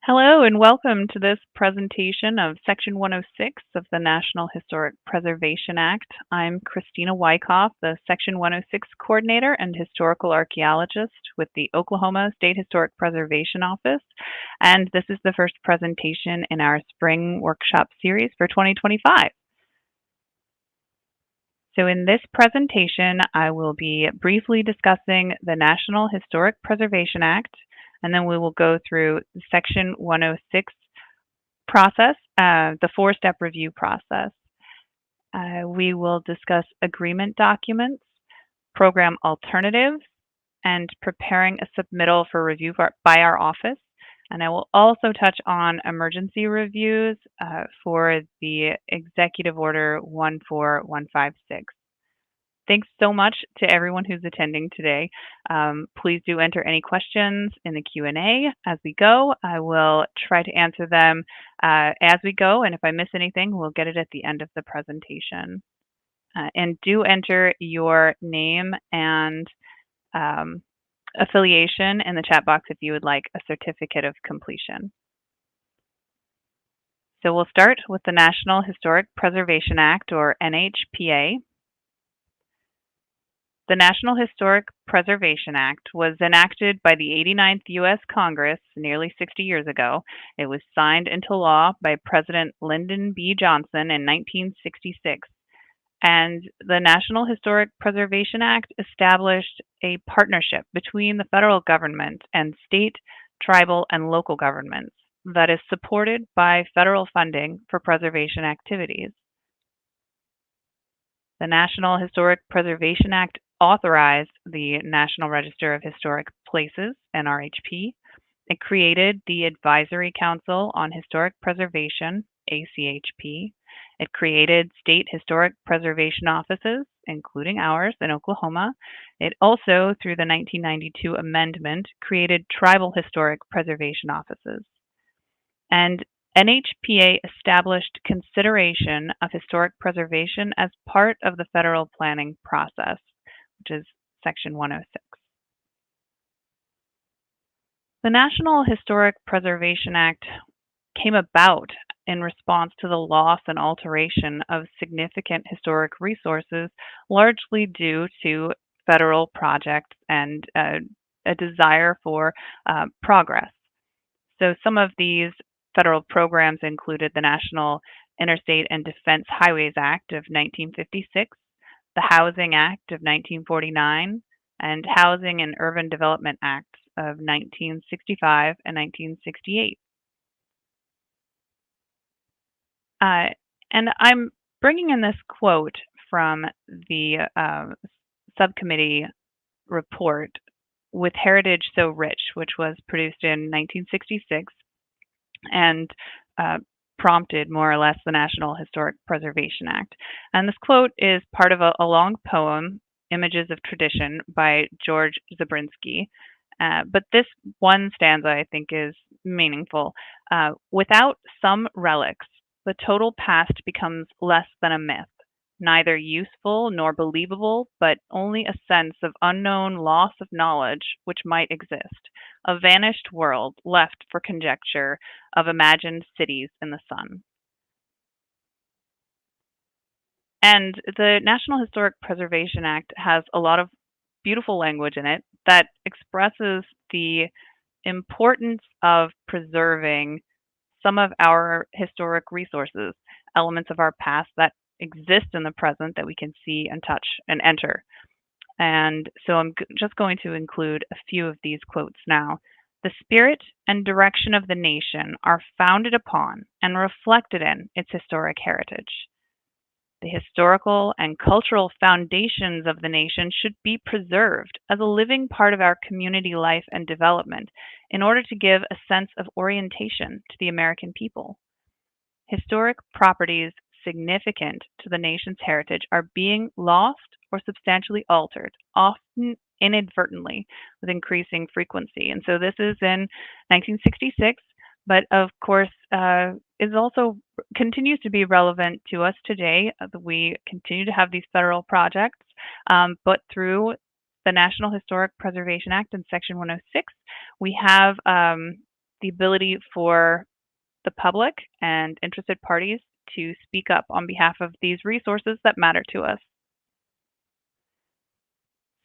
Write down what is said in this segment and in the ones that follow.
Hello and welcome to this presentation of Section 106 of the National Historic Preservation Act. I'm Christina Wyckoff, the Section 106 Coordinator and Historical Archaeologist with the Oklahoma State Historic Preservation Office, and this is the first presentation in our spring workshop series for 2025. So in this presentation, I will be briefly discussing the National Historic Preservation Act, and then we will go through Section 106 process, the four-step review process. We will discuss agreement documents, program alternatives, and preparing a submittal for review by our office. And I will also touch on emergency reviews for the Executive Order 14156. Thanks so much to everyone who's attending today. Please do enter any questions in the Q&A as we go. I will try to answer them as we go, and if I miss anything, we'll get it at the end of the presentation. And do enter your name and affiliation in the chat box if you would like a certificate of completion. So we'll start with the National Historic Preservation Act, or NHPA. The National Historic Preservation Act was enacted by the 89th U.S. Congress nearly 60 years ago. It was signed into law by President Lyndon B. Johnson in 1966. And the National Historic Preservation Act established a partnership between the federal government and state, tribal, and local governments that is supported by federal funding for preservation activities. The National Historic Preservation Act authorized the National Register of Historic Places, NRHP. It created the Advisory Council on Historic Preservation, ACHP. It created state historic preservation offices, including ours in Oklahoma. It also, through the 1992 amendment, created tribal historic preservation offices. And NHPA established consideration of historic preservation as part of the federal planning process, which is Section 106. The National Historic Preservation Act came about in response to the loss and alteration of significant historic resources, largely due to federal projects and a desire for progress. So some of these federal programs included the National Interstate and Defense Highways Act of 1956, the Housing Act of 1949, and Housing and Urban Development Acts of 1965 and 1968. And I'm bringing in this quote from the subcommittee report With Heritage So Rich, which was produced in 1966 and prompted more or less the National Historic Preservation Act. And this quote is part of a long poem, Images of Tradition, by George Zabrinsky. But this one stanza, I think, is meaningful. Without some relics, the total past becomes less than a myth, neither useful nor believable, but only a sense of unknown loss of knowledge which might exist, a vanished world left for conjecture of imagined cities in the sun. And the National Historic Preservation Act has a lot of beautiful language in it that expresses the importance of preserving some of our historic resources, elements of our past that exist in the present that we can see and touch and enter. And so I'm just going to include a few of these quotes now. The spirit and direction of the nation are founded upon and reflected in its historic heritage. The historical and cultural foundations of the nation should be preserved as a living part of our community life and development in order to give a sense of orientation to the American people. Historic properties significant to the nation's heritage are being lost or substantially altered, often inadvertently, with increasing frequency. And so this is in 1966, but of course is also continues to be relevant to us today. We continue to have these federal projects, but through the National Historic Preservation Act in Section 106, we have the ability for the public and interested parties to speak up on behalf of these resources that matter to us.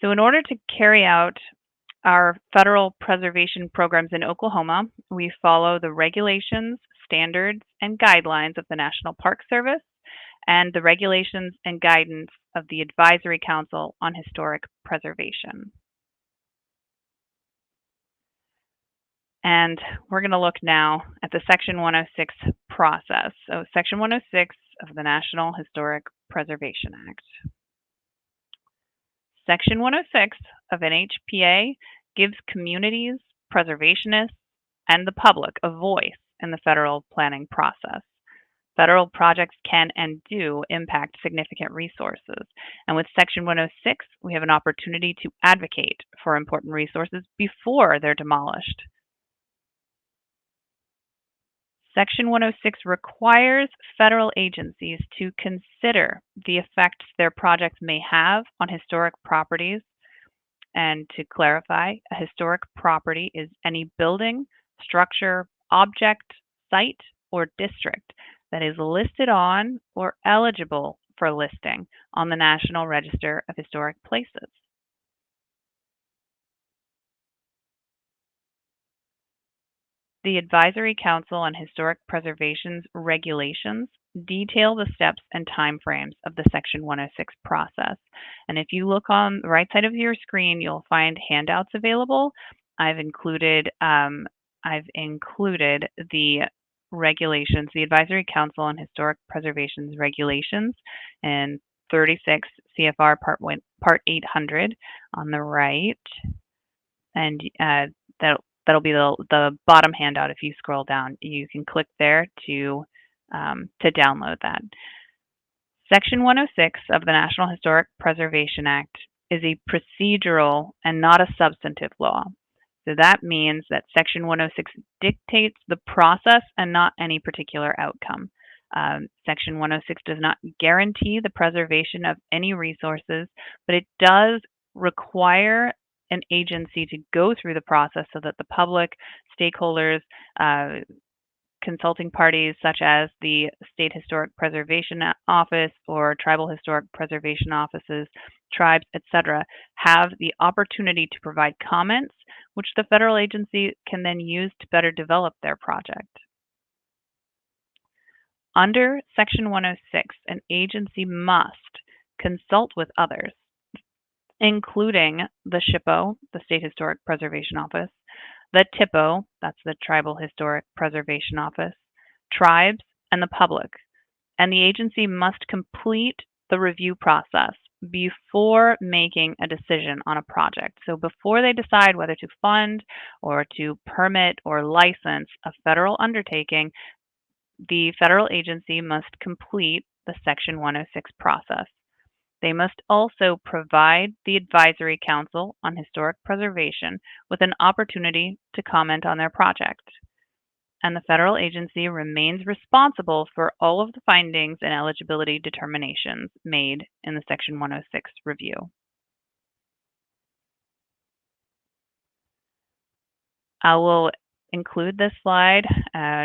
So in order to carry out our federal preservation programs in Oklahoma, we follow the regulations, standards, and guidelines of the National Park Service and the regulations and guidance of the Advisory Council on Historic Preservation. And we're going to look now at the Section 106 process. So Section 106 of the National Historic Preservation Act. Section 106 of NHPA gives communities, preservationists, and the public a voice in the federal planning process. Federal projects can and do impact significant resources. And with Section 106, we have an opportunity to advocate for important resources before they're demolished. Section 106 requires federal agencies to consider the effects their projects may have on historic properties. And to clarify, a historic property is any building, structure, object, site, or district that is listed on or eligible for listing on the National Register of Historic Places. The Advisory Council on Historic Preservation's regulations detail the steps and timeframes of the Section 106 process. And if you look on the right side of your screen, you'll find handouts available. I've included the regulations, the Advisory Council on Historic Preservation's regulations, and 36 CFR Part 800 on the right, and that'll be the bottom handout. If you scroll down, you can click there to download that. Section 106 of the National Historic Preservation Act is a procedural and not a substantive law. So that means that Section 106 dictates the process and not any particular outcome. Section 106 does not guarantee the preservation of any resources, but it does require an agency to go through the process so that the public, stakeholders, consulting parties such as the State Historic Preservation Office or Tribal Historic Preservation Offices, tribes, etc., have the opportunity to provide comments, which the federal agency can then use to better develop their project. Under Section 106, an agency must consult with others, including the SHPO, the State Historic Preservation Office, the THPO, that's the Tribal Historic Preservation Office, tribes, and the public. And the agency must complete the review process before making a decision on a project. So before they decide whether to fund or to permit or license a federal undertaking, the federal agency must complete the Section 106 process. They must also provide the Advisory Council on Historic Preservation with an opportunity to comment on their project. And the federal agency remains responsible for all of the findings and eligibility determinations made in the Section 106 review. I will include this slide,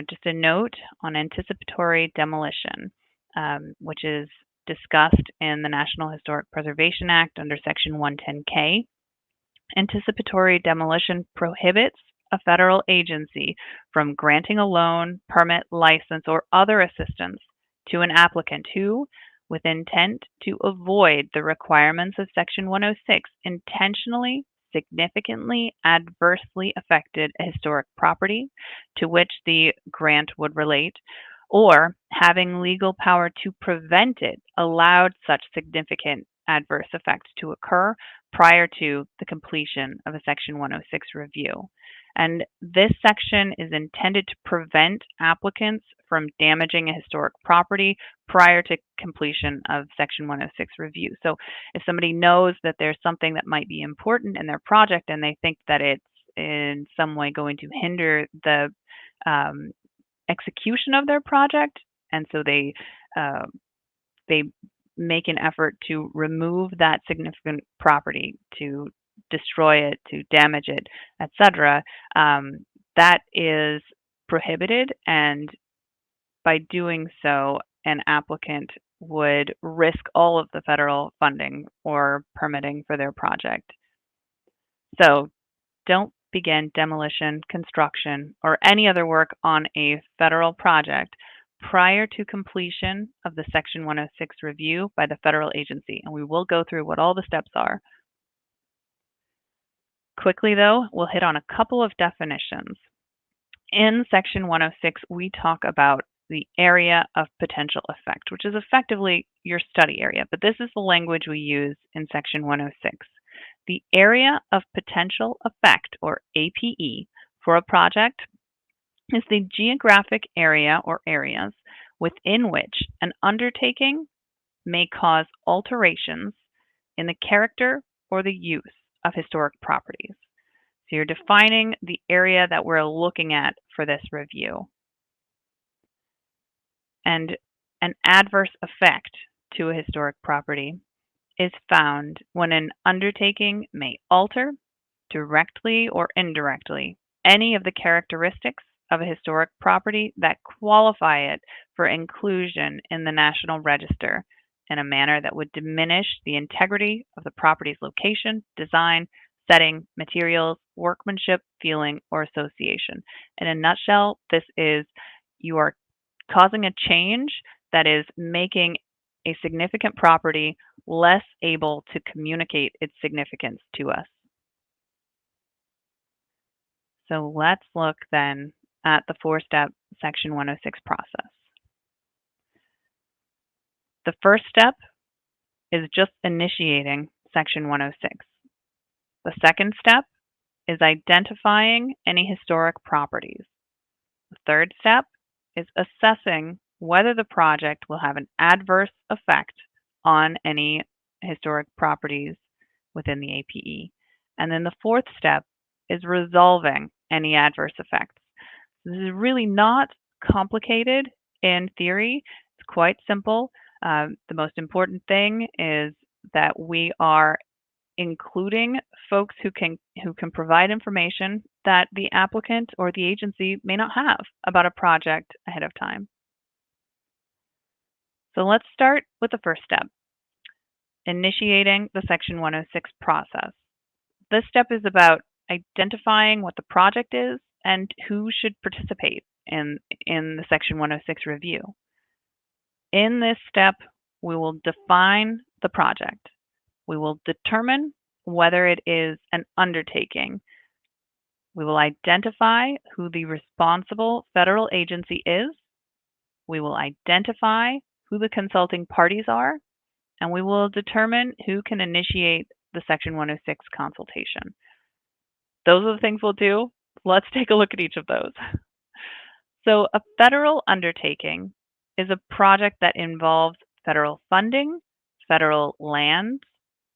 just a note on anticipatory demolition, which is discussed in the National Historic Preservation Act under Section 110K. Anticipatory demolition prohibits a federal agency from granting a loan, permit, license, or other assistance to an applicant who, with intent to avoid the requirements of Section 106, intentionally, significantly adversely affected a historic property to which the grant would relate, or having legal power to prevent it, allowed such significant adverse effects to occur prior to the completion of a Section 106 review. And this section is intended to prevent applicants from damaging a historic property prior to completion of Section 106 review. So if somebody knows that there's something that might be important in their project and they think that it's in some way going to hinder the execution of their project, and so they make an effort to remove that significant property, to destroy it, to damage it, etc., that is prohibited, and by doing so, an applicant would risk all of the federal funding or permitting for their project. So don't begin demolition, construction, or any other work on a federal project prior to completion of the Section 106 review by the federal agency. And we will go through what all the steps are. Quickly, though, we'll hit on a couple of definitions. In Section 106, we talk about the area of potential effect, which is effectively your study area, but this is the language we use in Section 106. The area of potential effect, or APE, for a project is the geographic area or areas within which an undertaking may cause alterations in the character or the use of historic properties. So you're defining the area that we're looking at for this review. And an adverse effect to a historic property is found when an undertaking may alter, directly or indirectly, any of the characteristics of a historic property that qualify it for inclusion in the National Register in a manner that would diminish the integrity of the property's location, design, setting, materials, workmanship, feeling, or association. In a nutshell, this is you are causing a change that is making a significant property less able to communicate its significance to us. So let's look then at the four-step Section 106 process. The first step is just initiating Section 106. The second step is identifying any historic properties. The third step is assessing whether the project will have an adverse effect on any historic properties within the APE. And then the fourth step is resolving any adverse effects. This is really not complicated in theory. It's quite simple. The most important thing is that we are including folks who can provide information that the applicant or the agency may not have about a project ahead of time. So let's start with the first step, initiating the Section 106 process. This step is about identifying what the project is and who should participate in the Section 106 review. In this step, we will define the project. We will determine whether it is an undertaking. We will identify who the responsible federal agency is. We will identify who the consulting parties are, and we will determine who can initiate the Section 106 consultation. Those are the things we'll do. Let's take a look at each of those. So a federal undertaking is a project that involves federal funding, federal lands,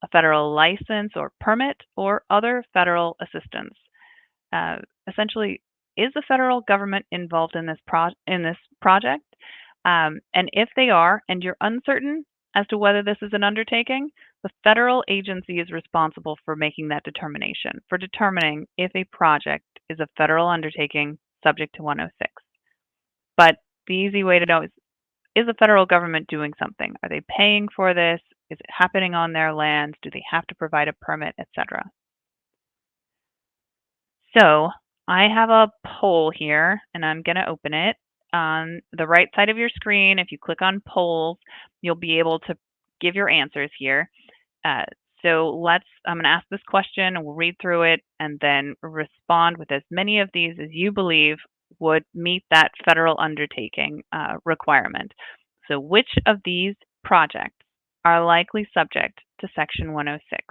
a federal license or permit, or other federal assistance. Essentially, is the federal government involved in this project? And if they are, and you're uncertain as to whether this is an undertaking, the federal agency is responsible for making that determination, for determining if a project is a federal undertaking subject to 106. But the easy way to know is the federal government doing something? Are they paying for this? Is it happening on their land? Do they have to provide a permit, etc.? So I have a poll here, and I'm going to open it. On the right side of your screen, if you click on polls, you'll be able to give your answers here. So I'm going to ask this question, and we'll read through it, and then respond with as many of these as you believe would meet that federal undertaking requirement. So which of these projects are likely subject to Section 106?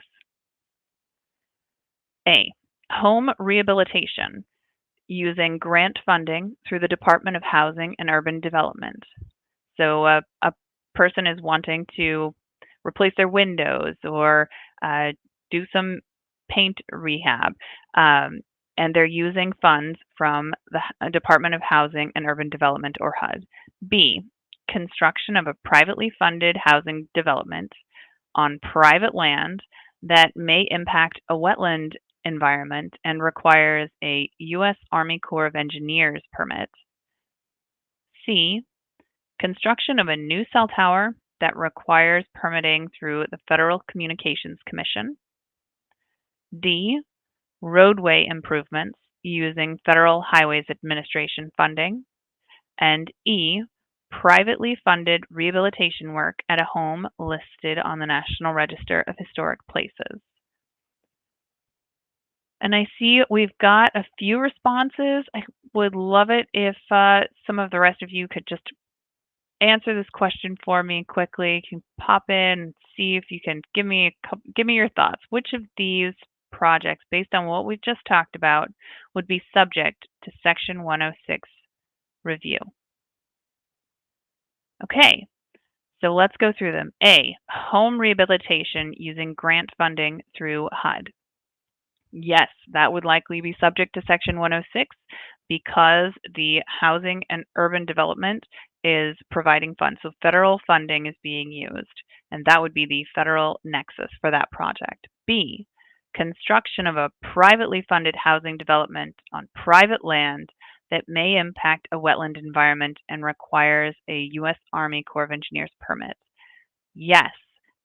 A, home rehabilitation using grant funding through the Department of Housing and Urban Development. So a person is wanting to replace their windows or do some paint rehab, and they're using funds from the Department of Housing and Urban Development, or HUD. B, construction of a privately funded housing development on private land that may impact a wetland environment and requires a U.S. Army Corps of Engineers permit. C, construction of a new cell tower that requires permitting through the Federal Communications Commission. D, roadway improvements using Federal Highways Administration funding. And E, privately funded rehabilitation work at a home listed on the National Register of Historic Places. And I see we've got a few responses. I would love it if some of the rest of you could just answer this question for me quickly. You can pop in and see if you can give me your thoughts. Which of these projects, based on what we've just talked about, would be subject to Section 106 review? Okay, so let's go through them. A, home rehabilitation using grant funding through HUD. Yes, that would likely be subject to Section 106 because the Housing and Urban Development is providing funds. So federal funding is being used, and that would be the federal nexus for that project. B, construction of a privately funded housing development on private land that may impact a wetland environment and requires a U.S. Army Corps of Engineers permit. Yes,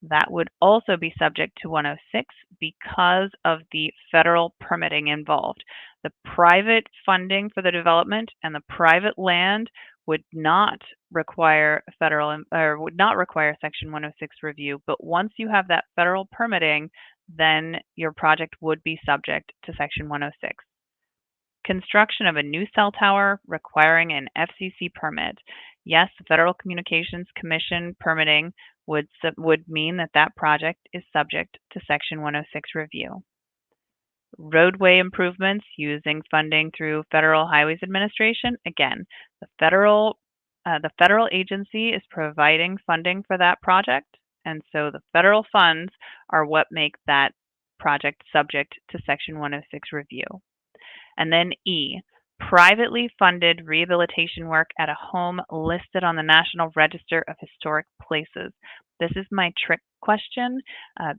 that would also be subject to 106 because of the federal permitting involved. The private funding for the development and the private land would not require would not require Section 106 review, but once you have that federal permitting, then your project would be subject to Section 106. Construction of a new cell tower requiring an FCC permit. Yes, the Federal Communications Commission permitting would mean that that project is subject to Section 106 review. Roadway improvements using funding through Federal Highways Administration. Again, the federal agency is providing funding for that project, and so the federal funds are what make that project subject to Section 106 review. And then E, privately funded rehabilitation work at a home listed on the National Register of Historic Places. This is my trick question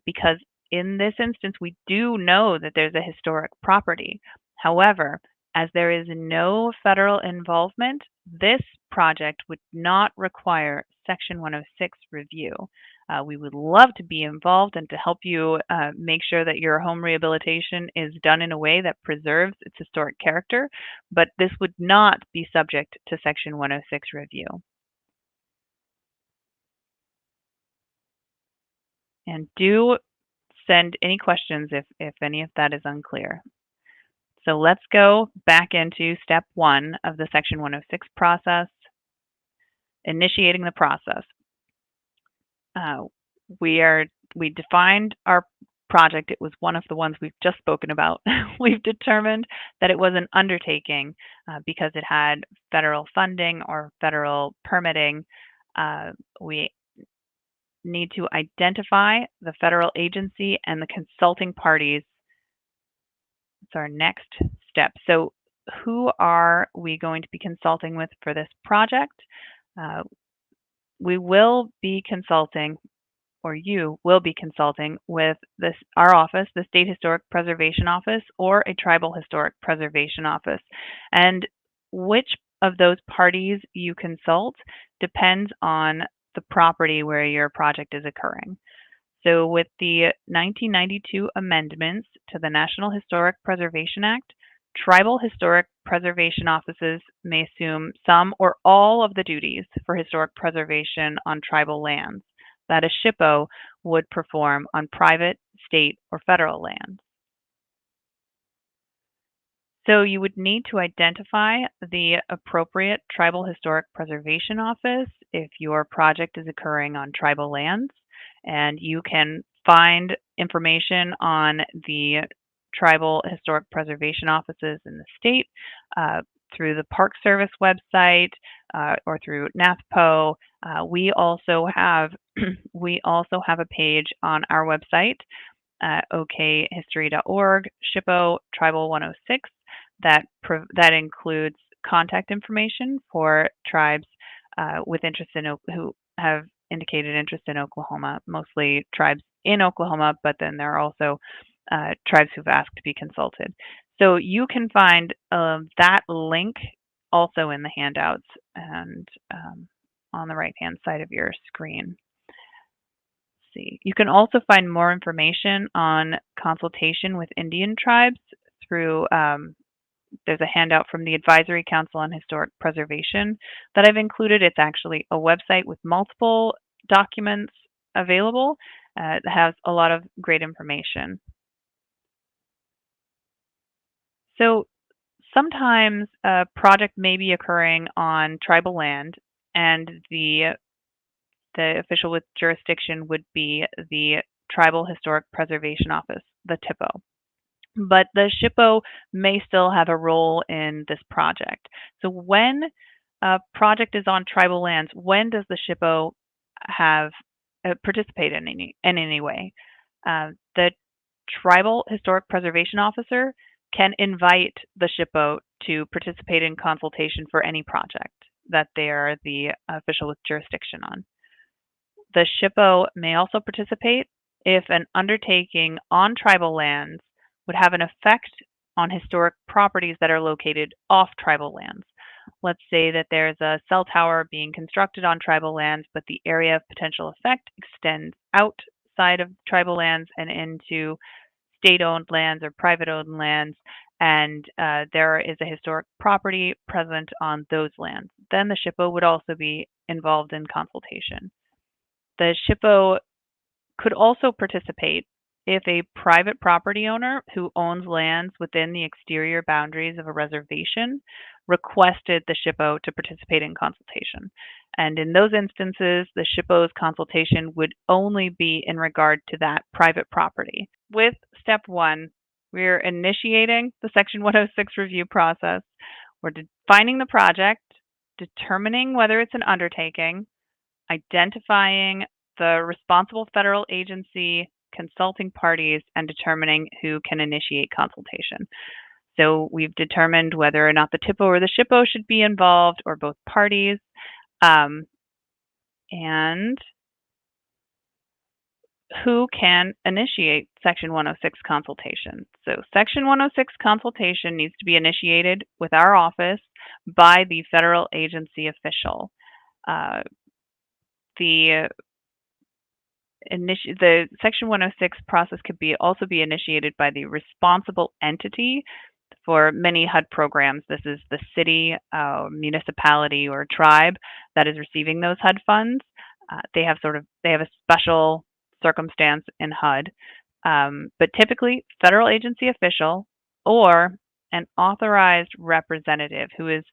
because in this instance, we do know that there's a historic property. However, as there is no federal involvement, this project would not require Section 106 review. We would love to be involved and to help you make sure that your home rehabilitation is done in a way that preserves its historic character, but this would not be subject to Section 106 review. And do send any questions if any of that is unclear. So let's go back into step 1 of the Section 106 process, initiating the process. We defined our project. It was one of the ones we've just spoken about. We've determined that it was an undertaking because it had federal funding or federal permitting. We need to identify the federal agency and the consulting parties. It's our next step. So who are we going to be consulting with for this project? We will be consulting, or you will be consulting with our office, the State Historic Preservation Office, or a Tribal Historic Preservation Office. And which of those parties you consult depends on the property where your project is occurring. So with the 1992 amendments to the National Historic Preservation Act, tribal historic preservation offices may assume some or all of the duties for historic preservation on tribal lands that a SHPO would perform on private, state, or federal lands. So you would need to identify the appropriate tribal historic preservation office if your project is occurring on tribal lands, and you can find information on the tribal historic preservation offices in the state through the Park Service website or through NHPA. We also have a page on our website, okhistory.org, SHPO Tribal 106, that includes contact information for tribes with interest in who have indicated interest in Oklahoma, mostly tribes in Oklahoma, but then there are also tribes who've asked to be consulted. So you can find that link also in the handouts and on the right-hand side of your screen. See. You can also find more information on consultation with Indian tribes through there's a handout from the Advisory Council on Historic Preservation that I've included. It's actually a website with multiple documents available. It has a lot of great information. So sometimes a project may be occurring on tribal land, and the official with jurisdiction would be the Tribal Historic Preservation Office, the THPO. But the SHPO may still have a role in this project. So when a project is on tribal lands, when does the SHPO have participate in any way? The Tribal Historic Preservation Officer can invite the SHPO to participate in consultation for any project that they are the official with jurisdiction on. The SHPO may also participate if an undertaking on tribal lands would have an effect on historic properties that are located off tribal lands. Let's say that there's a cell tower being constructed on tribal lands, but the area of potential effect extends outside of tribal lands and into state-owned lands or private-owned lands, and there is a historic property present on those lands. Then the SHPO would also be involved in consultation. The SHPO could also participate if a private property owner who owns lands within the exterior boundaries of a reservation requested the SHPO to participate in consultation. And in those instances, the SHPO's consultation would only be in regard to that private property. With step one, we're initiating the Section 106 review process. We're defining the project, determining whether it's an undertaking, identifying the responsible federal agency, consulting parties, and determining who can initiate consultation. So we've determined whether or not the THPO or the SHPO should be involved, or both parties, and who can initiate Section 106 consultation. So Section 106 consultation needs to be initiated with our office by the federal agency official. The Section 106 process could also be initiated by the responsible entity for many HUD programs. This is the city, municipality, or tribe that is receiving those HUD funds. They have a special circumstance in HUD, but typically federal agency official or an authorized representative who is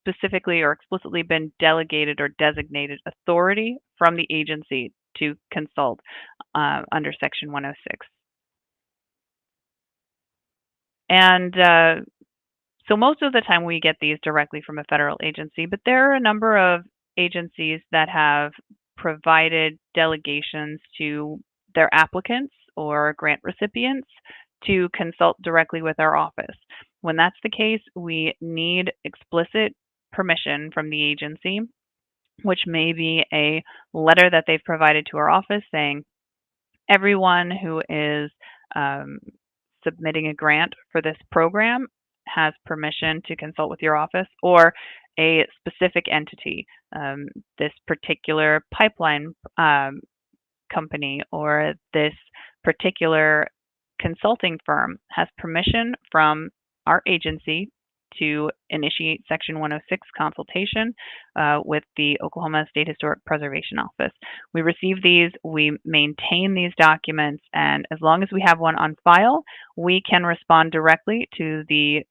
specifically or explicitly been delegated or designated authority from the agency to consult under Section 106. And so most of the time we get these directly from a federal agency, but there are a number of agencies that have provided delegations to their applicants or grant recipients to consult directly with our office. When that's the case, we need explicit permission from the agency, which may be a letter that they've provided to our office saying everyone who is submitting a grant for this program has permission to consult with your office, or a specific entity, this particular pipeline company or this particular consulting firm has permission from our agency to initiate Section 106 consultation with the Oklahoma State Historic Preservation Office. We receive these, we maintain these documents, and as long as we have one on file, we can respond directly to the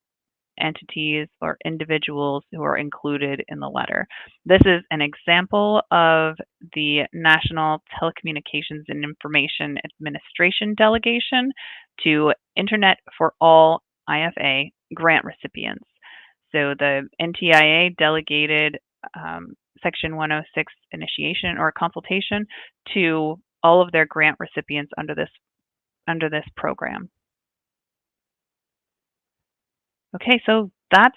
entities or individuals who are included in the letter. This is an example of the National Telecommunications and Information Administration delegation to Internet for All IFA grant recipients. So the NTIA delegated Section 106 initiation or consultation to all of their grant recipients under this program. Okay, so that's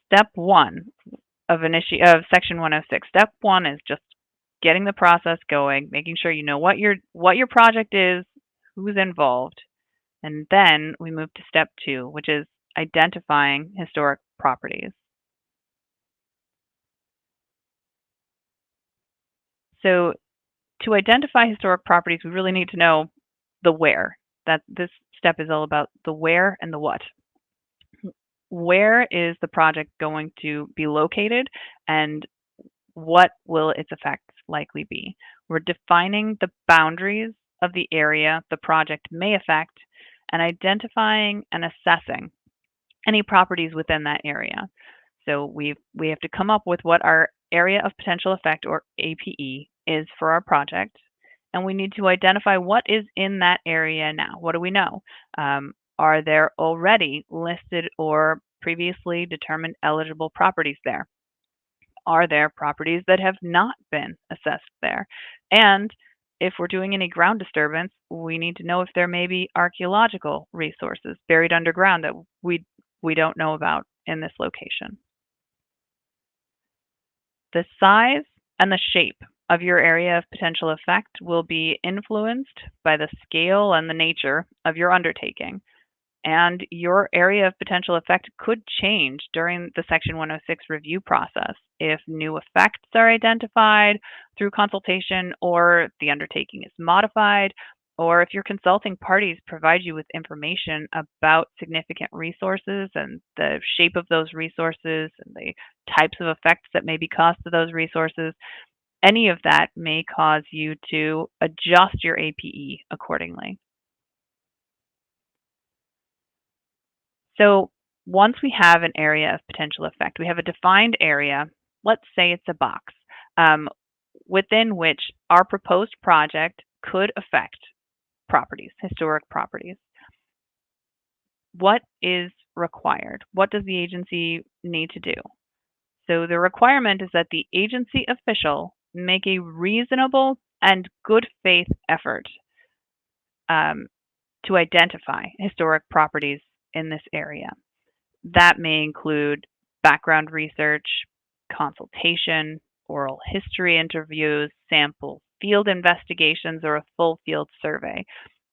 step one of Section 106. Step one is just getting the process going, making sure you know what your project is, who's involved. And then we move to step 2, which is identifying historic properties. So to identify historic properties, we really need to know the where. That this step is all about the where and the what. Where is the project going to be located, and what will its effects likely be? We're defining the boundaries of the area the project may affect and identifying and assessing any properties within that area. So we have to come up with what our area of potential effect, or APE, is for our project, and we need to identify what is in that area now. What do we know? Are there already listed or previously determined eligible properties there? Are there properties that have not been assessed there? And if we're doing any ground disturbance, we need to know if there may be archaeological resources buried underground that we don't know about in this location. The size and the shape of your area of potential effect will be influenced by the scale and the nature of your undertaking. And your area of potential effect could change during the Section 106 review process if new effects are identified through consultation, or the undertaking is modified, or if your consulting parties provide you with information about significant resources and the shape of those resources and the types of effects that may be caused to those resources. Any of that may cause you to adjust your APE accordingly. So once we have an area of potential effect, we have a defined area, let's say it's a box, um, within which our proposed project could affect properties, historic properties. What is required? What does the agency need to do? So the requirement is that the agency official make a reasonable and good faith effort um, to identify historic properties in this area. That may include background research, consultation, oral history interviews, sample field investigations, or a full field survey.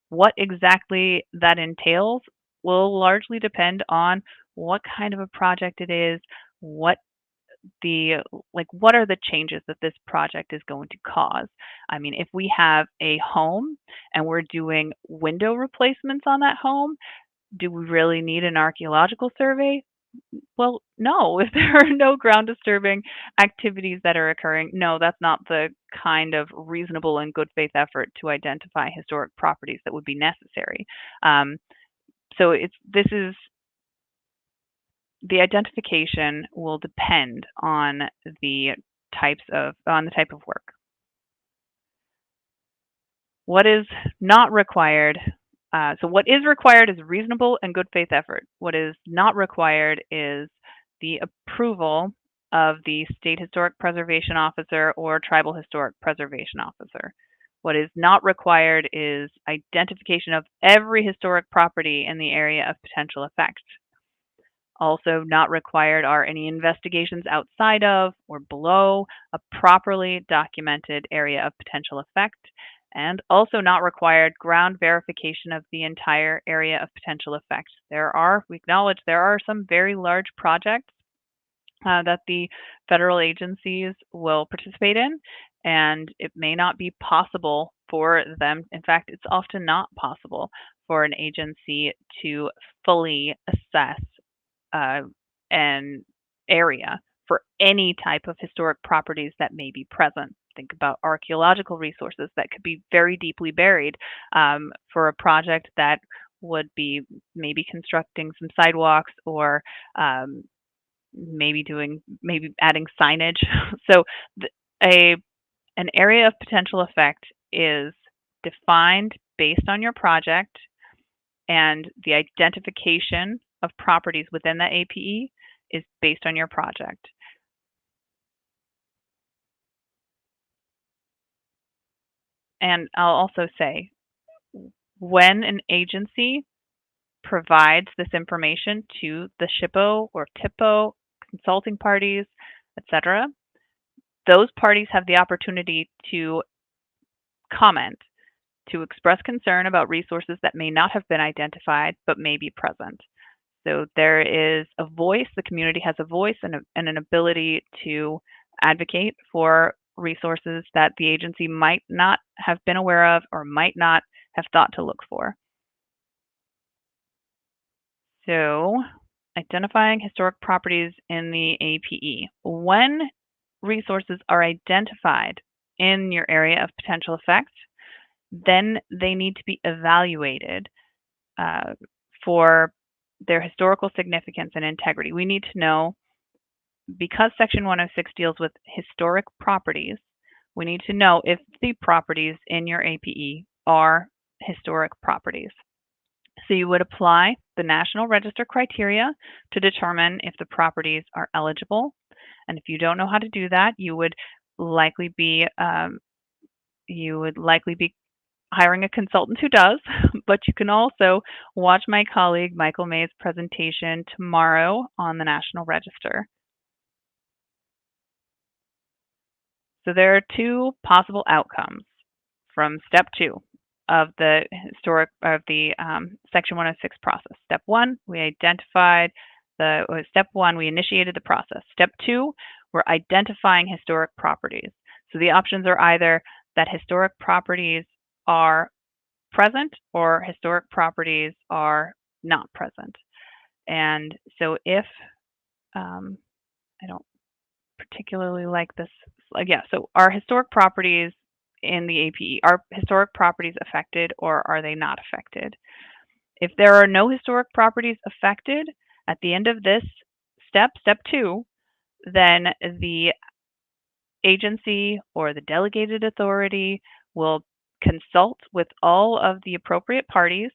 What exactly that entails will largely depend on what kind of a project it is, what what are the changes that this project is going to cause. I mean, if we have a home and we're doing window replacements on that home, do we really need an archaeological survey? Well, no. If there are no ground disturbing activities that are occurring, no, that's not the kind of reasonable and good faith effort to identify historic properties that would be necessary. Um, so this is the identification will depend on the the type of work. What is not required? So what is required is reasonable and good faith effort. What is not required is the approval of the State Historic Preservation Officer or Tribal Historic Preservation Officer. What is not required is identification of every historic property in the area of potential effect. Also not required are any investigations outside of or below a properly documented area of potential effect, and also not required ground verification of the entire area of potential effect. We acknowledge there are some very large projects that the federal agencies will participate in, and it may not be possible for them. In fact, it's often not possible for an agency to fully assess an area for any type of historic properties that may be present. Think about archaeological resources that could be very deeply buried for a project that would be maybe constructing some sidewalks, or maybe adding signage. So an area of potential effect is defined based on your project, and the identification of properties within that APE is based on your project. And I'll also say, when an agency provides this information to the SHPO or TIPO, consulting parties, etc., those parties have the opportunity to comment to express concern about resources that may not have been identified but may be present. So there is a voice, the community has a voice and an ability to advocate for resources that the agency might not have been aware of or might not have thought to look for. So identifying historic properties in the APE. When resources are identified in your area of potential effect, then they need to be evaluated for their historical significance and integrity. We need to know, because Section 106 deals with historic properties, we need to know if the properties in your APE are historic properties. So you would apply the National Register criteria to determine if the properties are eligible. And if you don't know how to do that, you would likely be hiring a consultant who does, but you can also watch my colleague Michael May's presentation tomorrow on the National Register. So there are two possible outcomes from step 2 of the Section 106 process. Step 1, we initiated the process. Step 2, we're identifying historic properties. So the options are either that historic properties are present or historic properties are not present. And so if, I don't particularly like this, so are historic properties in the APE, are historic properties affected or are they not affected? If there are no historic properties affected at the end of this step 2, then the agency or the delegated authority will consult with all of the appropriate parties,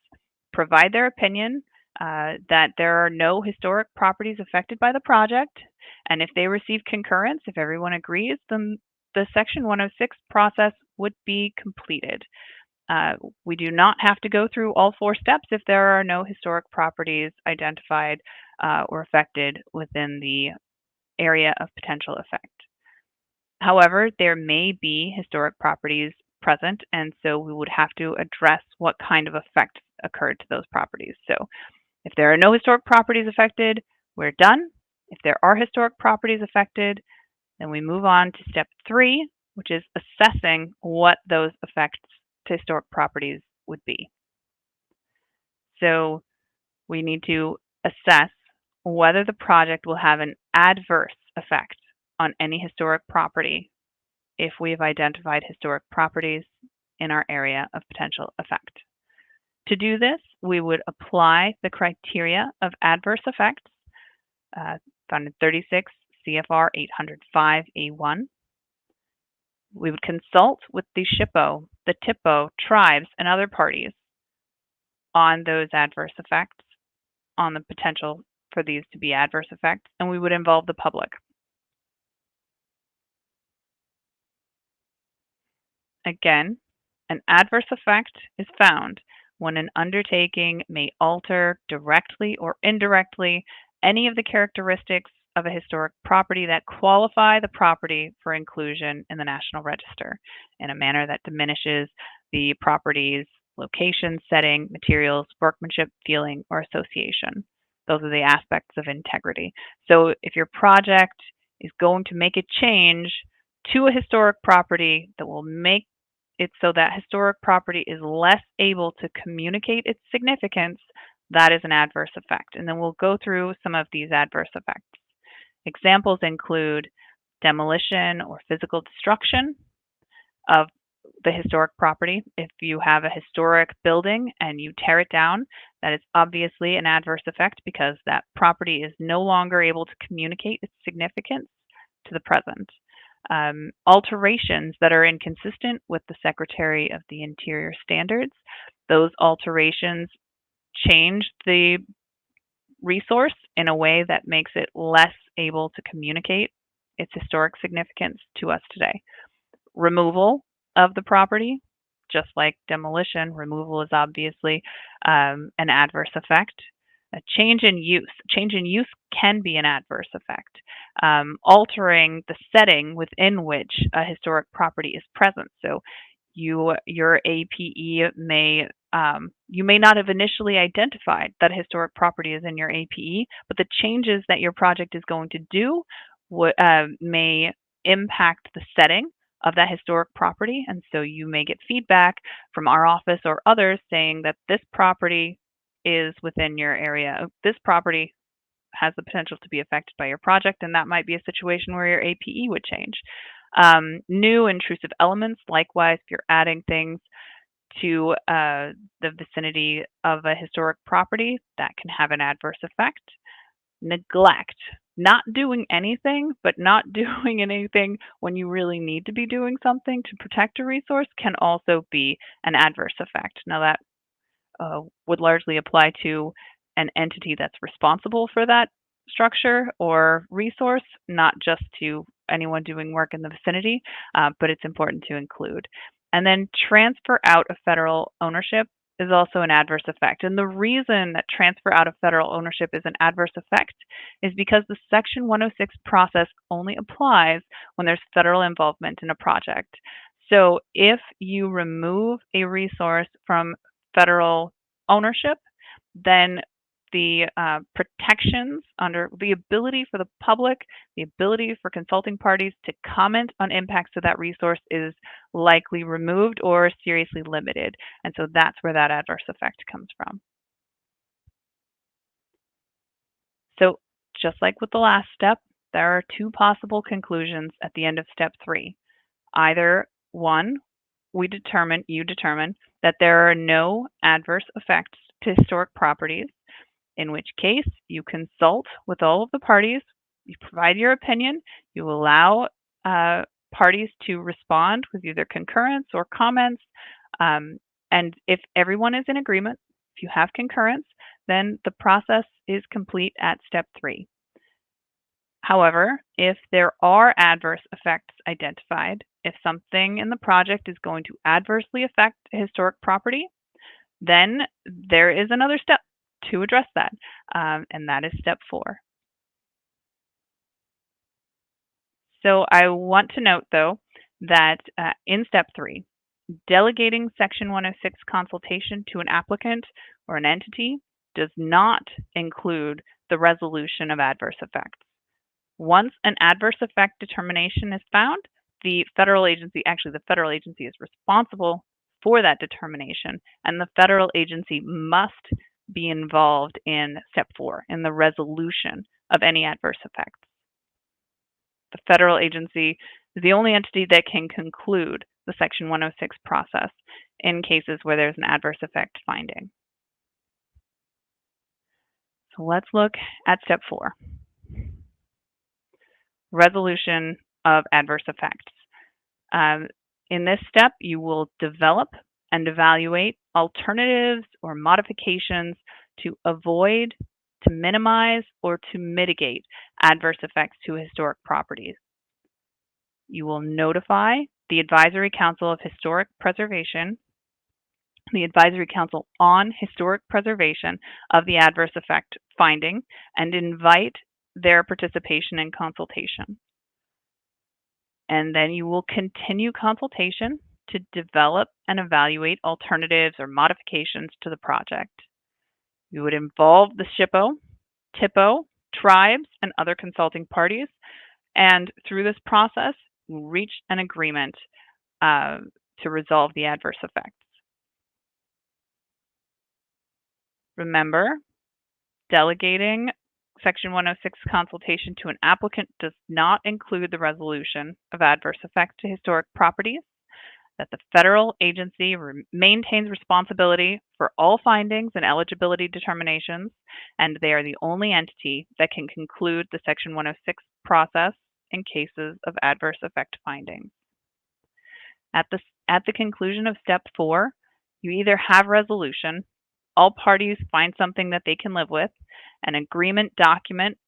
provide their opinion that there are no historic properties affected by the project, and if they receive concurrence, if everyone agrees, then the Section 106 process would be completed. We do not have to go through all 4 steps if there are no historic properties identified or affected within the area of potential effect. However, there may be historic properties present, and so we would have to address what kind of effect occurred to those properties. So if there are no historic properties affected, we're done. If there are historic properties affected, then we move on to step 3, which is assessing what those effects to historic properties would be. So we need to assess whether the project will have an adverse effect on any historic property if we have identified historic properties in our area of potential effect. To do this, we would apply the criteria of adverse effects found in 36 CFR 805A1. We would consult with the SHPO, the TIPO, tribes, and other parties on those adverse effects, on the potential for these to be adverse effects, and we would involve the public. Again, an adverse effect is found when an undertaking may alter directly or indirectly any of the characteristics of a historic property that qualify the property for inclusion in the National Register in a manner that diminishes the property's location, setting, materials, workmanship, feeling, or association. Those are the aspects of integrity. So if your project is going to make a change to a historic property that will make it so that historic property is less able to communicate its significance, that is an adverse effect. And then we'll go through some of these adverse effects. Examples include demolition or physical destruction of the historic property. If you have a historic building and you tear it down, that is obviously an adverse effect because that property is no longer able to communicate its significance to the present. Alterations that are inconsistent with the Secretary of the Interior standards. Those alterations change the resource in a way that makes it less able to communicate its historic significance to us today. Removal of the property, just like demolition, removal is obviously an adverse effect. A change in use. Change in use can be an adverse effect. Altering the setting within which a historic property is present. So Your APE may you may not have initially identified that historic property is in your APE, but the changes that your project is going to do may impact the setting of that historic property. And so you may get feedback from our office or others saying that this property is within your area. This property has the potential to be affected by your project, and that might be a situation where your APE would change. New intrusive elements, likewise, if you're adding things to the vicinity of a historic property, that can have an adverse effect. Neglect, not doing anything, but not doing anything when you really need to be doing something to protect a resource, can also be an adverse effect. Now, that would largely apply to an entity that's responsible for that structure or resource, not just to anyone doing work in the vicinity, but it's important to include. And then transfer out of federal ownership is also an adverse effect. And the reason that transfer out of federal ownership is an adverse effect is because the Section 106 process only applies when there's federal involvement in a project. So if you remove a resource from federal ownership, then the protections under the ability for the public, the ability for consulting parties to comment on impacts to that resource is likely removed or seriously limited. And so that's where that adverse effect comes from. So just like with the last step, there are two possible conclusions at the end of step 3. Either one, you determine that there are no adverse effects to historic properties, in which case you consult with all of the parties, you provide your opinion, you allow parties to respond with either concurrence or comments, and if everyone is in agreement, if you have concurrence, then the process is complete at step 3. However, if there are adverse effects identified, if something in the project is going to adversely affect a historic property, then there is another step to address that, and that is step 4. So I want to note, though, that in step 3, delegating Section 106 consultation to an applicant or an entity does not include the resolution of adverse effects. Once an adverse effect determination is found, the federal agency is responsible for that determination, and the federal agency must be involved in step 4, in the resolution of any adverse effects. The federal agency is the only entity that can conclude the Section 106 process in cases where there's an adverse effect finding. So let's look at step 4. Resolution of adverse effects. In this step, you will develop and evaluate alternatives or modifications to avoid, to minimize, or to mitigate adverse effects to historic properties. You will notify the Advisory Council of Historic Preservation, the Advisory Council on Historic Preservation, of the adverse effect finding and invite their participation in consultation. And then you will continue consultation to develop and evaluate alternatives or modifications to the project. You would involve the SHPO, TIPO, tribes, and other consulting parties, and through this process, reach an agreement to resolve the adverse effects. Remember, delegating Section 106 consultation to an applicant does not include the resolution of adverse effects to historic properties, that the federal agency maintains responsibility for all findings and eligibility determinations, and they are the only entity that can conclude the Section 106 process in cases of adverse effect findings. At the conclusion of step 4, you either have resolution, all parties find something that they can live with, an agreement document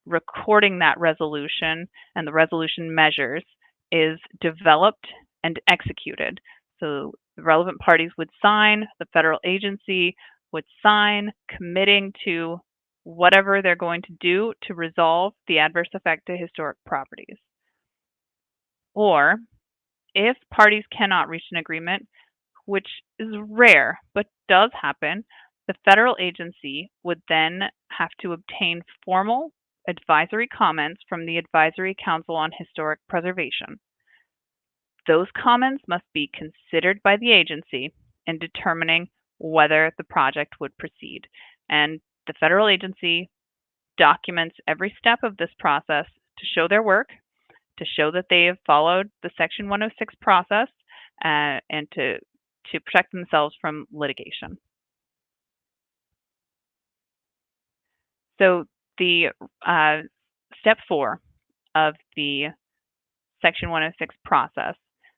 recording that resolution and the resolution measures is developed and executed. So the relevant parties would sign, the federal agency would sign, committing to whatever they're going to do to resolve the adverse effect to historic properties. Or If parties cannot reach an agreement, which is rare but does happen, the federal agency would then have to obtain formal advisory comments from the Advisory Council on Historic Preservation. Those comments must be considered by the agency in determining whether the project would proceed. And the federal agency documents every step of this process to show their work, to show that they have followed the Section 106 process, and to protect themselves from litigation. So the step 4 of the Section 106 process,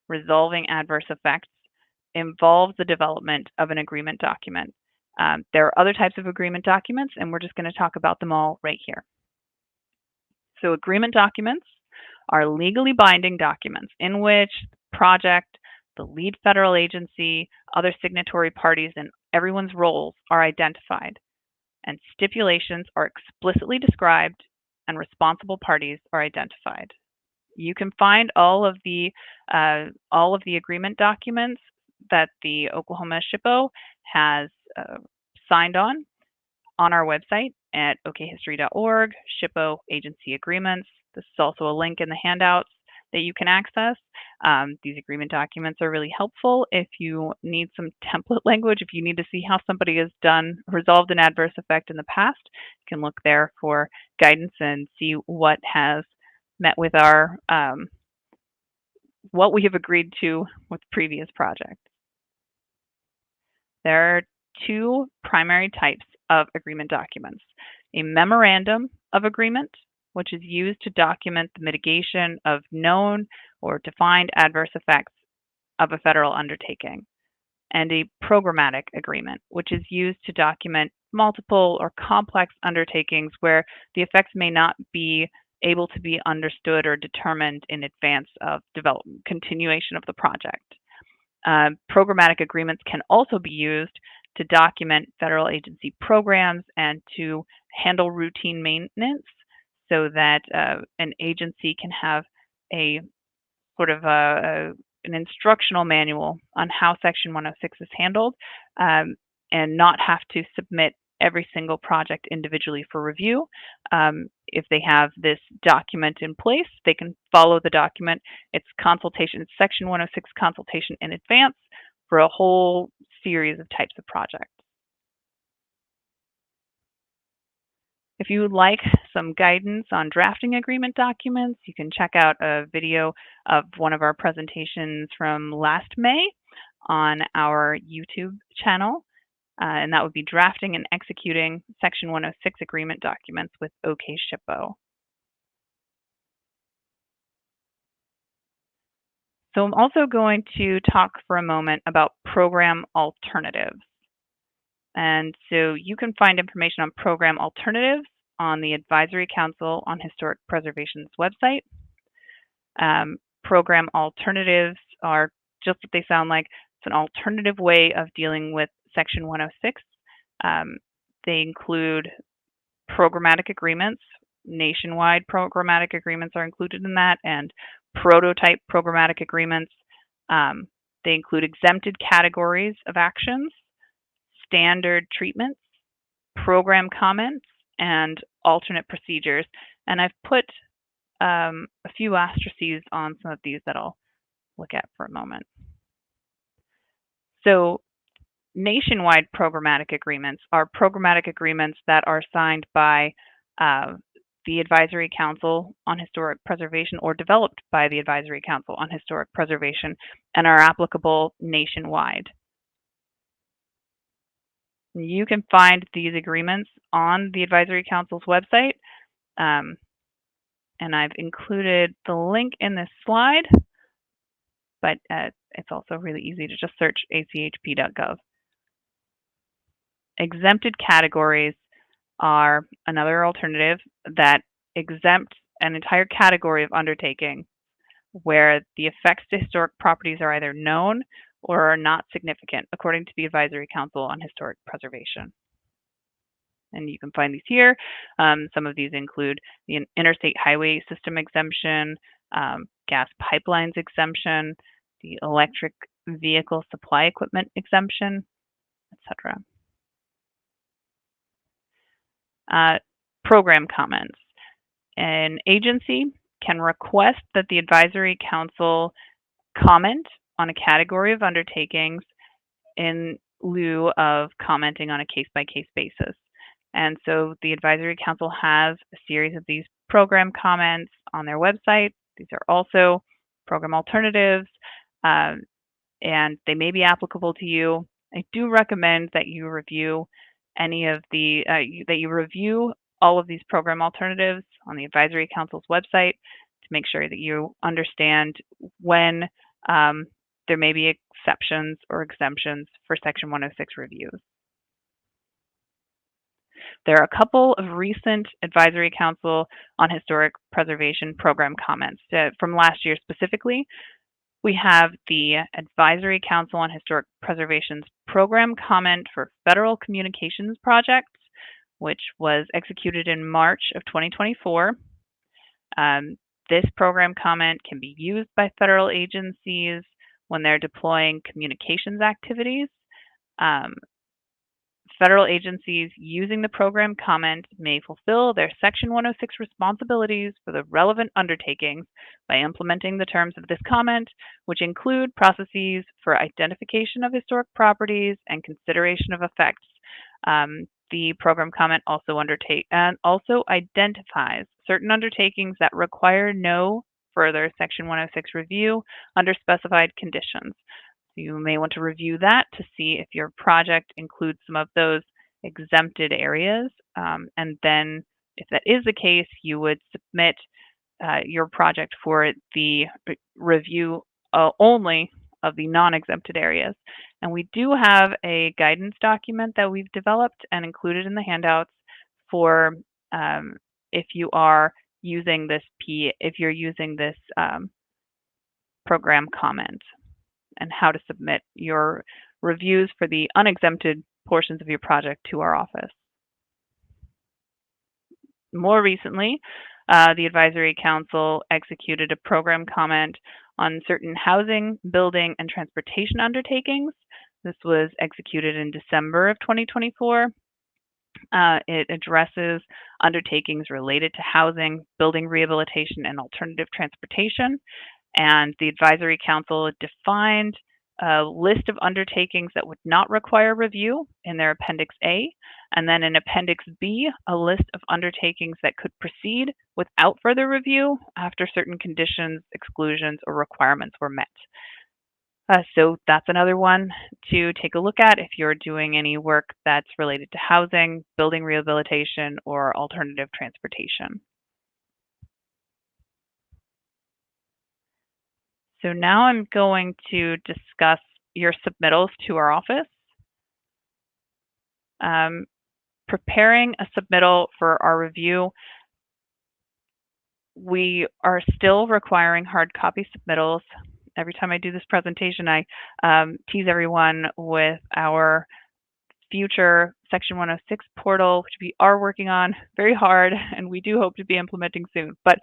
resolving adverse effects, involves the development of an agreement document. There are other types of agreement documents, and we're just going to talk about them all right here. So agreement documents are legally binding documents in which the project, the lead federal agency, other signatory parties, and everyone's roles are identified, and stipulations are explicitly described, and responsible parties are identified. You can find all of the agreement documents that the Oklahoma SHPO has signed on our website at okhistory.org, SHPO agency agreements. This is also a link in the handouts that you can access. These agreement documents are really helpful if you need some template language, if you need to see how somebody has resolved an adverse effect in the past. You can look there for guidance and see what has met with our what we have agreed to with previous projects. There are two primary types of agreement documents: a memorandum of agreement, which is used to document the mitigation of known or defined adverse effects of a federal undertaking, and a programmatic agreement, which is used to document multiple or complex undertakings where the effects may not be able to be understood or determined in advance of continuation of the project. Programmatic agreements can also be used to document federal agency programs and to handle routine maintenance so that an agency can have a sort of an instructional manual on how Section 106 is handled, and not have to submit every single project individually for review. If they have this document in place, they can follow the document. It's consultation, it's Section 106 consultation in advance for a whole series of types of projects. If you would like some guidance on drafting agreement documents, you can check out a video of one of our presentations from last May on our YouTube channel. And that would be drafting and executing Section 106 agreement documents with OKSHPO. So I'm also going to talk for a moment about program alternatives. And so you can find information on program alternatives on the Advisory Council on Historic Preservation's website. Program alternatives are just what they sound like. It's an alternative way of dealing with Section 106. They include programmatic agreements. Nationwide programmatic agreements are included in that, and prototype programmatic agreements. They include exempted categories of actions, standard treatments, program comments, and alternate procedures. And I've put a few asterisks on some of these that I'll look at for a moment. So nationwide programmatic agreements are programmatic agreements that are signed by the Advisory Council on Historic Preservation or developed by the Advisory Council on Historic Preservation and are applicable nationwide. You can find these agreements on the Advisory Council's website, and I've included the link in this slide, but it's also really easy to just search achp.gov. Exempted categories are another alternative that exempt an entire category of undertaking where the effects to historic properties are either known or are not significant, according to the Advisory Council on Historic Preservation. And you can find these here. Some of these include the interstate highway system exemption, gas pipelines exemption, the electric vehicle supply equipment exemption, etc. Program comments. An agency can request that the advisory council comment on a category of undertakings in lieu of commenting on a case-by-case basis. And so the advisory council has a series of these program comments on their website. These are also program alternatives, and they may be applicable to you. I do recommend that you review that you review all of these program alternatives on the advisory council's website to make sure that you understand when there may be exceptions or exemptions for Section 106 reviews. There are a couple of recent Advisory Council on Historic Preservation program comments from last year specifically. We have the Advisory Council on Historic Preservation's program comment for federal communications projects, which was executed in March of 2024. This program comment can be used by federal agencies when they're deploying communications activities. Federal agencies using the program comment may fulfill their Section 106 responsibilities for the relevant undertakings by implementing the terms of this comment, which include processes for identification of historic properties and consideration of effects. The program comment also identifies certain undertakings that require no further Section 106 review under specified conditions. You may want to review that to see if your project includes some of those exempted areas. And then if that is the case, you would submit your project for the review only of the non-exempted areas. And we do have a guidance document that we've developed and included in the handouts for if you are using this program comment, and how to submit your reviews for the unexempted portions of your project to our office. More recently, the Advisory Council executed a program comment on certain housing, building, and transportation undertakings. This was executed in December of 2024. It addresses undertakings related to housing, building rehabilitation, and alternative transportation. And the Advisory Council defined a list of undertakings that would not require review in their Appendix A, and then in Appendix B, a list of undertakings that could proceed without further review after certain conditions, exclusions, or requirements were met. So that's another one to take a look at if you're doing any work that's related to housing, building rehabilitation, or alternative transportation. So now I'm going to discuss your submittals to our office. Preparing a submittal for our review, we are still requiring hard copy submittals. Every time I do this presentation, I tease everyone with our future Section 106 portal, which we are working on very hard, and we do hope to be implementing soon. But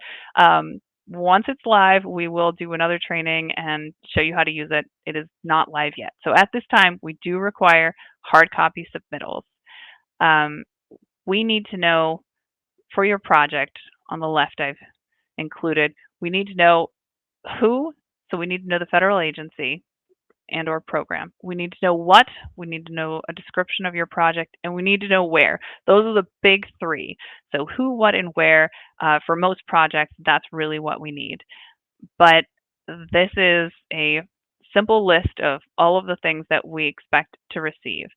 once it's live, we will do another training and show you how to use it. It is not live yet. So at this time, we do require hard copy submittals. We need to know for your project, on the left I've included, we need to know who, so we need to know the federal agency and or program. We need to know what, we need to know a description of your project, and we need to know where. Those are the big three. So who, what, and where. For most projects, that's really what we need. But this is a simple list of all of the things that we expect to receive.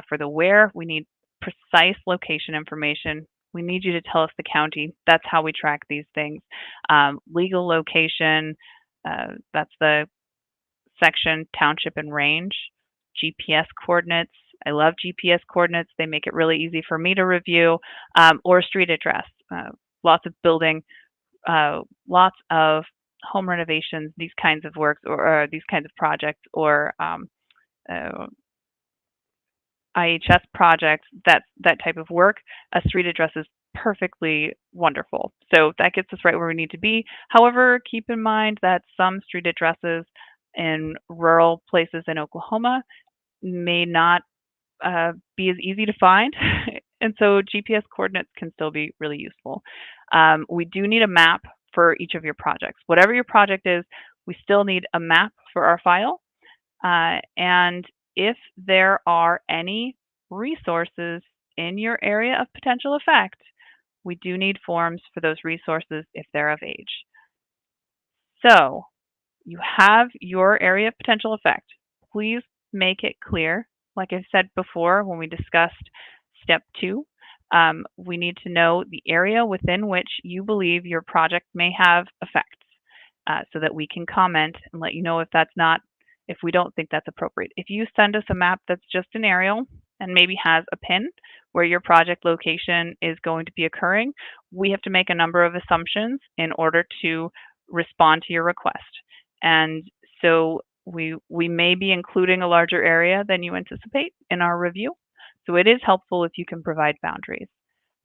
For the where, we need precise location information. We need you to tell us the county. That's how we track these things. Legal location, that's the section, township, and range. GPS coordinates. I love GPS coordinates. They make it really easy for me to review. Or street address. Lots of building, lots of home renovations, these kinds of works, or these kinds of projects, or IHS projects, that type of work. A street address is perfectly wonderful. So that gets us right where we need to be. However, keep in mind that some street addresses in rural places in Oklahoma may not be as easy to find. And so GPS coordinates can still be really useful. We do need a map for each of your projects. Whatever your project is, we still need a map for our file. And if there are any resources in your area of potential effect, we do need forms for those resources if they're of age. So you have your area of potential effect. Please make it clear. Like I said before when we discussed step 2, we need to know the area within which you believe your project may have effects so that we can comment and let you know if we don't think that's appropriate. If you send us a map that's just an aerial and maybe has a pin where your project location is going to be occurring, we have to make a number of assumptions in order to respond to your request. And so we may be including a larger area than you anticipate in our review. So it is helpful if you can provide boundaries.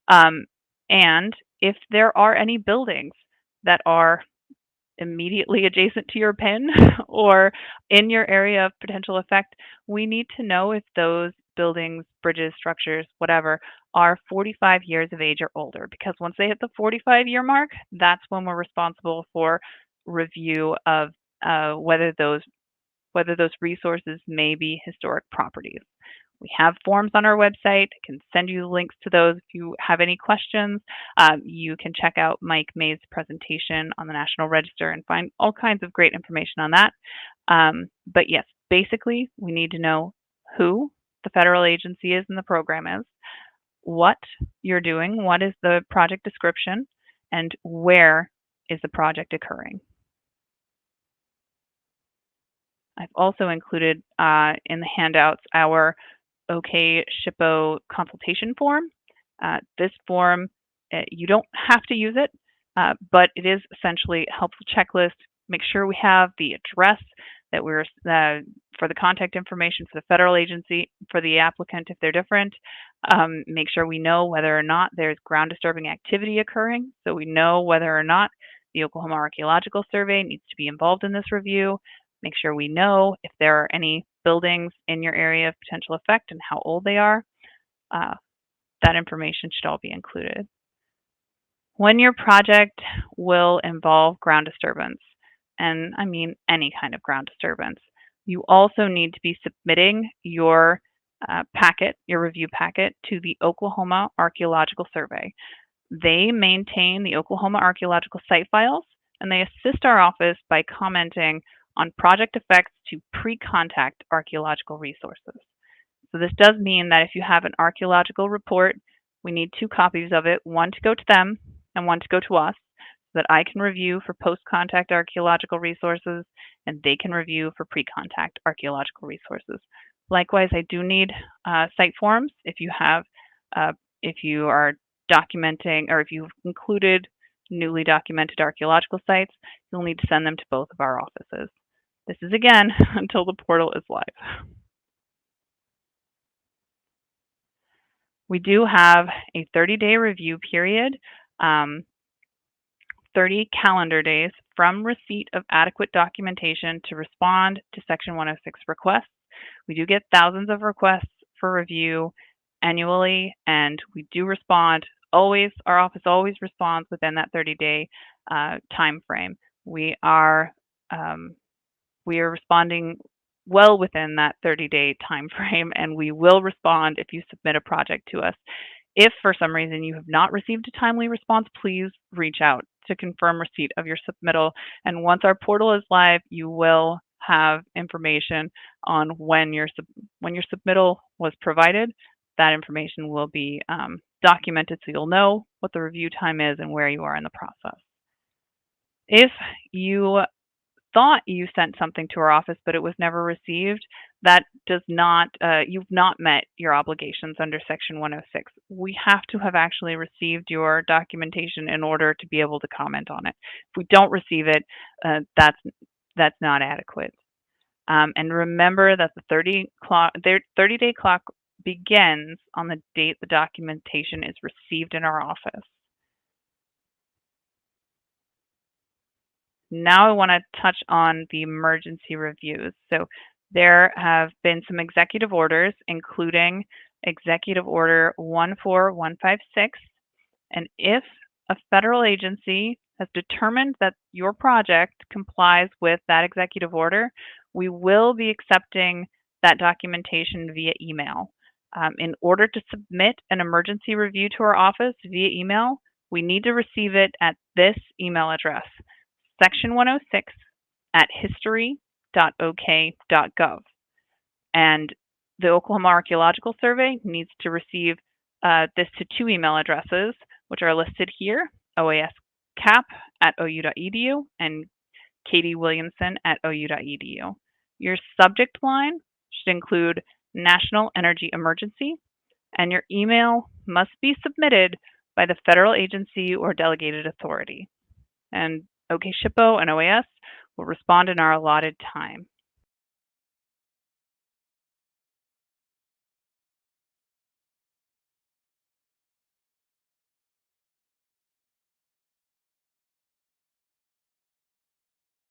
And if there are any buildings that are immediately adjacent to your pin or in your area of potential effect, we need to know if those buildings, bridges, structures, whatever, are 45 years of age or older. Because once they hit the 45-year mark, that's when we're responsible for review of whether those resources may be historic properties. We have forms on our website. I can send you the links to those if you have any questions. You can check out Mike May's presentation on the National Register and find all kinds of great information on that. But yes, basically, we need to know who the federal agency is and the program is, what you're doing, what is the project description, and where is the project occurring. I've also included in the handouts our OKSHPO consultation form. This form, you don't have to use it, but it is essentially a helpful checklist. Make sure we have the address that we're for the contact information for the federal agency, for the applicant if they're different. Make sure we know whether or not there's ground disturbing activity occurring, so we know whether or not the Oklahoma Archaeological Survey needs to be involved in this review. Make sure we know if there are any buildings in your area of potential effect and how old they are. That information should all be included. When your project will involve ground disturbance, and I mean any kind of ground disturbance, you also need to be submitting your packet, your review packet, to the Oklahoma Archaeological Survey. They maintain the Oklahoma Archaeological Site Files, and they assist our office by commenting on project effects to pre-contact archaeological resources. So this does mean that if you have an archaeological report, we need 2 copies of it, one to go to them and one to go to us, so that I can review for post-contact archaeological resources and they can review for pre-contact archaeological resources. Likewise, I do need site forms if you are documenting or if you've included newly documented archaeological sites, you'll need to send them to both of our offices. This is again until the portal is live. We do have a 30-day review period, 30 calendar days from receipt of adequate documentation to respond to Section 106 requests. We do get thousands of requests for review annually, and we do respond always. Our office always responds within that 30-day time frame. We are responding well within that 30-day time frame, and we will respond if you submit a project to us. If for some reason you have not received a timely response, please reach out to confirm receipt of your submittal. And once our portal is live, you will have information on when your submittal was provided. That information will be documented so you'll know what the review time is and where you are in the process. If you thought you sent something to our office but it was never received, that does not, you've not met your obligations under Section 106. We have to have actually received your documentation in order to be able to comment on it. If we don't receive it, that's not adequate. And remember that the 30-day clock begins on the date the documentation is received in our office. Now I want to touch on the emergency reviews. So there have been some executive orders, including Executive Order 14156. And if a federal agency has determined that your project complies with that executive order, we will be accepting that documentation via email. In order to submit an emergency review to our office via email, we need to receive it at this email address, section 106 at history.ok.gov. And the Oklahoma Archaeological Survey needs to receive this to two email addresses, which are listed here, oascap@ou.edu and katywilliamson@ou.edu. Your subject line should include National Energy Emergency, and your email must be submitted by the federal agency or delegated authority. And OKSHPO and OAS will respond in our allotted time.